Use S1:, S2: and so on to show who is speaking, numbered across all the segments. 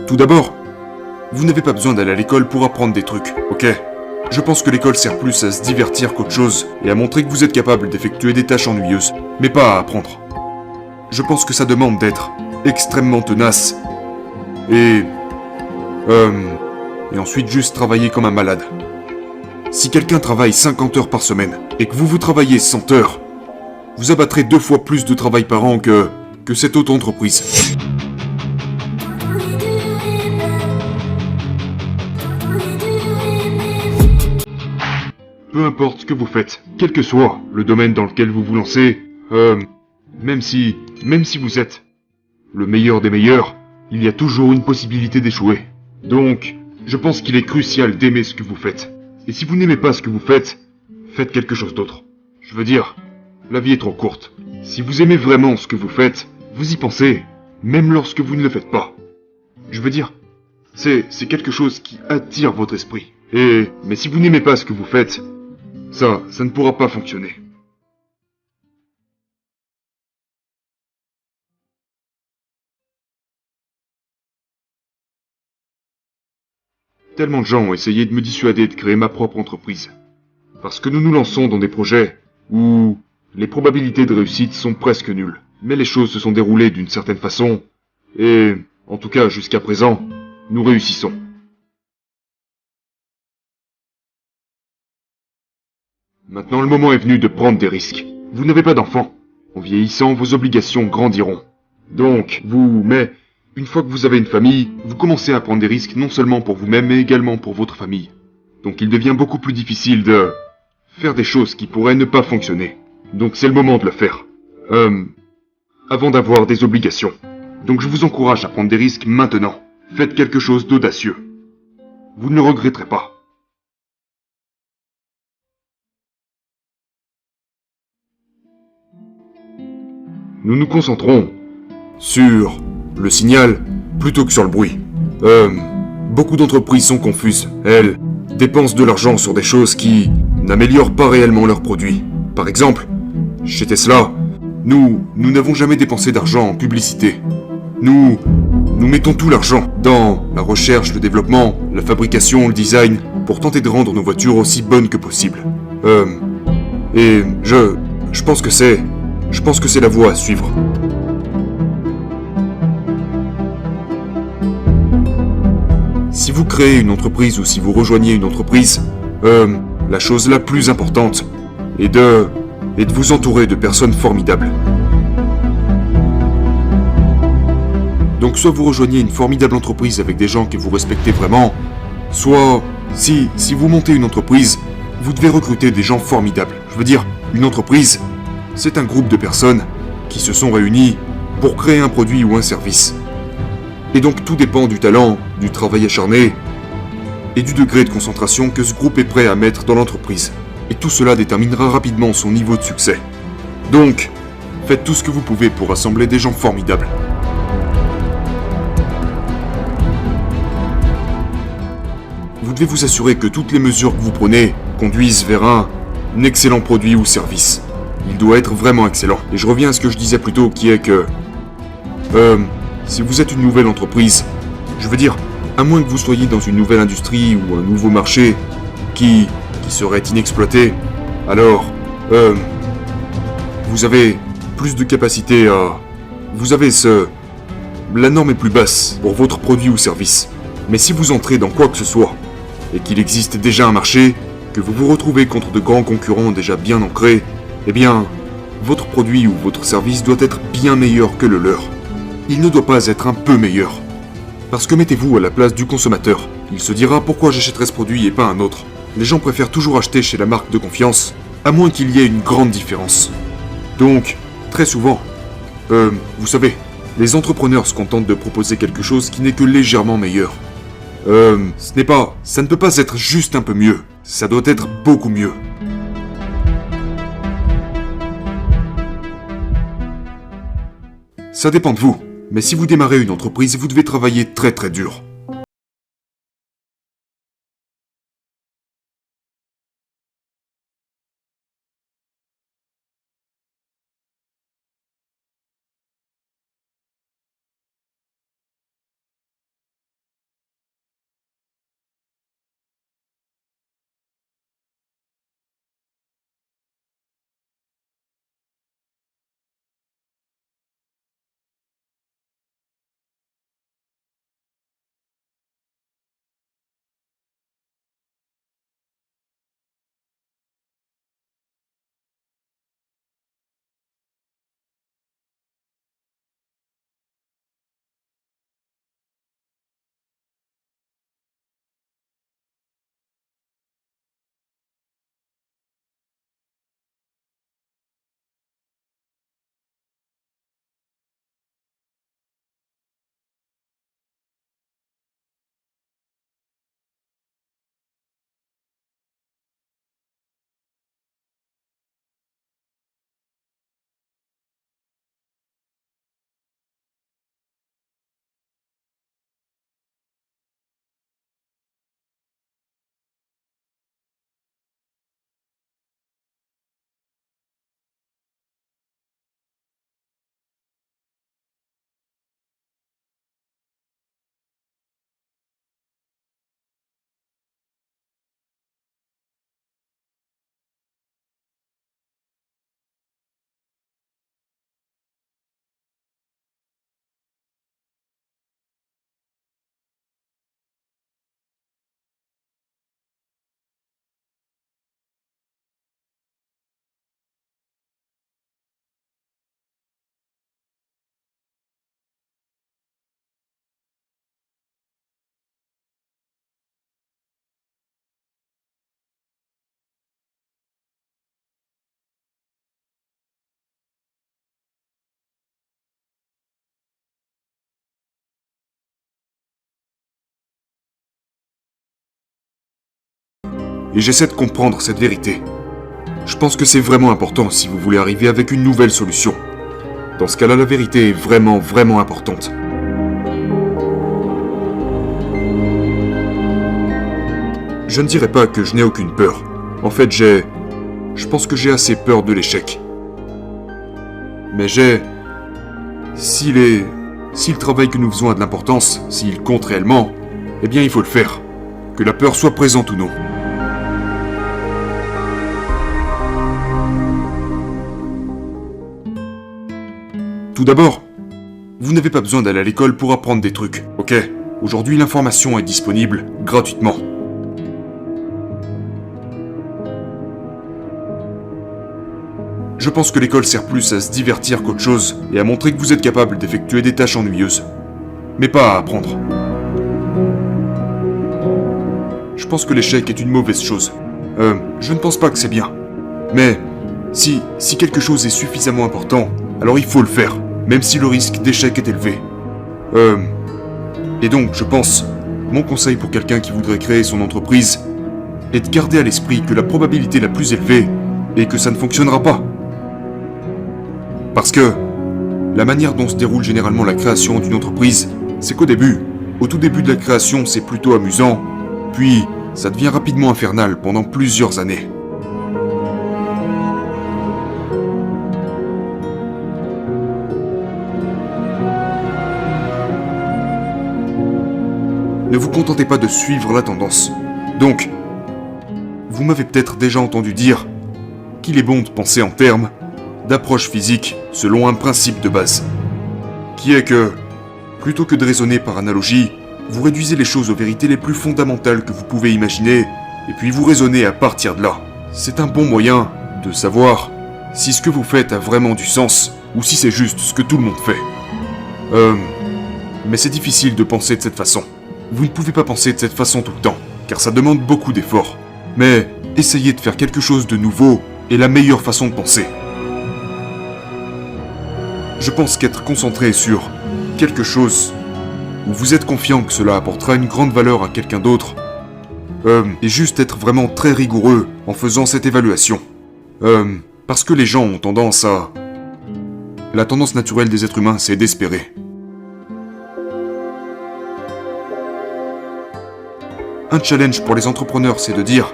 S1: Tout d'abord, vous n'avez pas besoin d'aller à l'école pour apprendre des trucs, ok? Je pense que l'école sert plus à se divertir qu'autre chose et à montrer que vous êtes capable d'effectuer des tâches ennuyeuses, mais pas à apprendre. Je pense que ça demande d'être extrêmement tenace et... et ensuite juste travailler comme un malade. Si quelqu'un travaille 50 heures par semaine et que vous travaillez 100 heures, vous abattrez 2 fois plus de travail par an que cette auto-entreprise. Peu importe ce que vous faites, quel que soit le domaine dans lequel vous vous lancez, même si vous êtes le meilleur des meilleurs, il y a toujours une possibilité d'échouer. Donc, je pense qu'il est crucial d'aimer ce que vous faites. Et si vous n'aimez pas ce que vous faites, faites quelque chose d'autre. Je veux dire, la vie est trop courte. Si vous aimez vraiment ce que vous faites, vous y pensez, même lorsque vous ne le faites pas. Je veux dire, c'est quelque chose qui attire votre esprit. Mais si vous n'aimez pas ce que vous faites, ça ne pourra pas fonctionner. Tellement de gens ont essayé de me dissuader de créer ma propre entreprise. Parce que nous nous lançons dans des projets où les probabilités de réussite sont presque nulles. Mais les choses se sont déroulées d'une certaine façon, et, en tout cas jusqu'à présent, nous réussissons. Maintenant le moment est venu de prendre des risques. Vous n'avez pas d'enfants. En vieillissant, vos obligations grandiront. Mais une fois que vous avez une famille, vous commencez à prendre des risques non seulement pour vous-même, mais également pour votre famille. Donc il devient beaucoup plus difficile de faire des choses qui pourraient ne pas fonctionner. Donc c'est le moment de le faire. Avant d'avoir des obligations. Donc je vous encourage à prendre des risques maintenant. Faites quelque chose d'audacieux. Vous ne le regretterez pas. Nous nous concentrons sur le signal plutôt que sur le bruit. Beaucoup d'entreprises sont confuses. Elles dépensent de l'argent sur des choses qui n'améliorent pas réellement leurs produits. Par exemple, chez Tesla, nous n'avons jamais dépensé d'argent en publicité. Nous mettons tout l'argent dans la recherche, le développement, la fabrication, le design, pour tenter de rendre nos voitures aussi bonnes que possible. Et je pense que c'est la voie à suivre. Si vous créez une entreprise ou si vous rejoignez une entreprise, la chose la plus importante est de vous entourer de personnes formidables. Donc soit vous rejoignez une formidable entreprise avec des gens que vous respectez vraiment, soit si vous montez une entreprise, vous devez recruter des gens formidables. Je veux dire, une entreprise, c'est un groupe de personnes qui se sont réunies pour créer un produit ou un service. Et donc tout dépend du talent, du travail acharné et du degré de concentration que ce groupe est prêt à mettre dans l'entreprise. Et tout cela déterminera rapidement son niveau de succès. Donc, faites tout ce que vous pouvez pour rassembler des gens formidables. Vous devez vous assurer que toutes les mesures que vous prenez conduisent vers un excellent produit ou service. Il doit être vraiment excellent. Et je reviens à ce que je disais plus tôt, qui est que... si vous êtes une nouvelle entreprise, je veux dire, à moins que vous soyez dans une nouvelle industrie ou un nouveau marché qui serait inexploité, alors, vous avez plus de capacité à... La norme est plus basse pour votre produit ou service. Mais si vous entrez dans quoi que ce soit, et qu'il existe déjà un marché, que vous vous retrouvez contre de grands concurrents déjà bien ancrés, eh bien, votre produit ou votre service doit être bien meilleur que le leur. Il ne doit pas être un peu meilleur. Parce que mettez-vous à la place du consommateur. Il se dira pourquoi j'achèterais ce produit et pas un autre. Les gens préfèrent toujours acheter chez la marque de confiance, à moins qu'il y ait une grande différence. Donc, très souvent, vous savez, les entrepreneurs se contentent de proposer quelque chose qui n'est que légèrement meilleur. Ça ne peut pas être juste un peu mieux. Ça doit être beaucoup mieux. Ça dépend de vous. Mais si vous démarrez une entreprise, vous devez travailler très très dur. et j'essaie de comprendre cette vérité. Je pense que c'est vraiment important si vous voulez arriver avec une nouvelle solution. Dans ce cas-là, la vérité est vraiment, vraiment importante. Je ne dirais pas que je n'ai aucune peur. En fait, je pense que j'ai assez peur de l'échec. Mais si le travail que nous faisons a de l'importance, s'il compte réellement, eh bien il faut le faire. Que la peur soit présente ou non. Tout d'abord, vous n'avez pas besoin d'aller à l'école pour apprendre des trucs, ok? Aujourd'hui, l'information est disponible gratuitement. Je pense que l'école sert plus à se divertir qu'autre chose et à montrer que vous êtes capable d'effectuer des tâches ennuyeuses. Mais pas à apprendre. Je pense que l'échec est une mauvaise chose. Je ne pense pas que c'est bien. Mais si quelque chose est suffisamment important, alors il faut le faire, même si le risque d'échec est élevé. Et donc, je pense, mon conseil pour quelqu'un qui voudrait créer son entreprise est de garder à l'esprit que la probabilité la plus élevée est que ça ne fonctionnera pas. Parce que la manière dont se déroule généralement la création d'une entreprise, c'est qu'au début, au tout début de la création, c'est plutôt amusant, puis ça devient rapidement infernal pendant plusieurs années. Ne vous contentez pas de suivre la tendance. Donc, vous m'avez peut-être déjà entendu dire qu'il est bon de penser en termes d'approche physique selon un principe de base, qui est que, plutôt que de raisonner par analogie, vous réduisez les choses aux vérités les plus fondamentales que vous pouvez imaginer, et puis vous raisonnez à partir de là. C'est un bon moyen de savoir si ce que vous faites a vraiment du sens, ou si c'est juste ce que tout le monde fait. Mais c'est difficile de penser de cette façon. Vous ne pouvez pas penser de cette façon tout le temps, car ça demande beaucoup d'efforts. Mais essayez de faire quelque chose de nouveau est la meilleure façon de penser. Je pense qu'être concentré sur quelque chose où vous êtes confiant que cela apportera une grande valeur à quelqu'un d'autre, et juste être vraiment très rigoureux en faisant cette évaluation. Parce que les gens ont tendance à... La tendance naturelle des êtres humains, c'est d'espérer. Un challenge pour les entrepreneurs, c'est de dire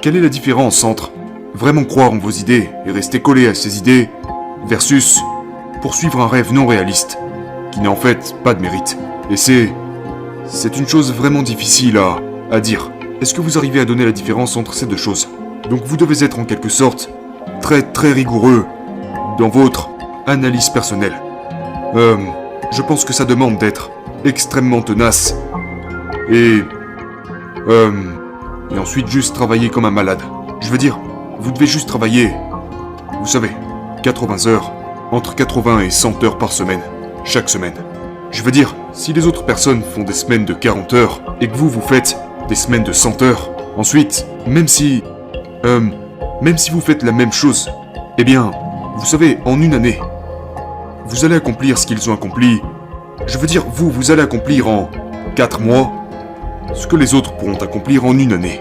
S1: quelle est la différence entre vraiment croire en vos idées et rester collé à ces idées versus poursuivre un rêve non réaliste, qui n'a en fait pas de mérite. Et c'est une chose vraiment difficile à dire. Est-ce que vous arrivez à donner la différence entre ces deux choses? Donc vous devez être en quelque sorte très très rigoureux dans votre analyse personnelle. Je pense que ça demande d'être extrêmement tenace et ensuite juste travailler comme un malade. Je veux dire, vous devez juste travailler, vous savez, 80 heures, entre 80 et 100 heures par semaine, chaque semaine. Je veux dire, si les autres personnes font des semaines de 40 heures, et que vous faites des semaines de 100 heures, ensuite, même si vous faites la même chose, eh bien, vous savez, en une année, vous allez accomplir ce qu'ils ont accompli. Je veux dire, vous allez accomplir en 4 mois ce que les autres pourront accomplir en une année.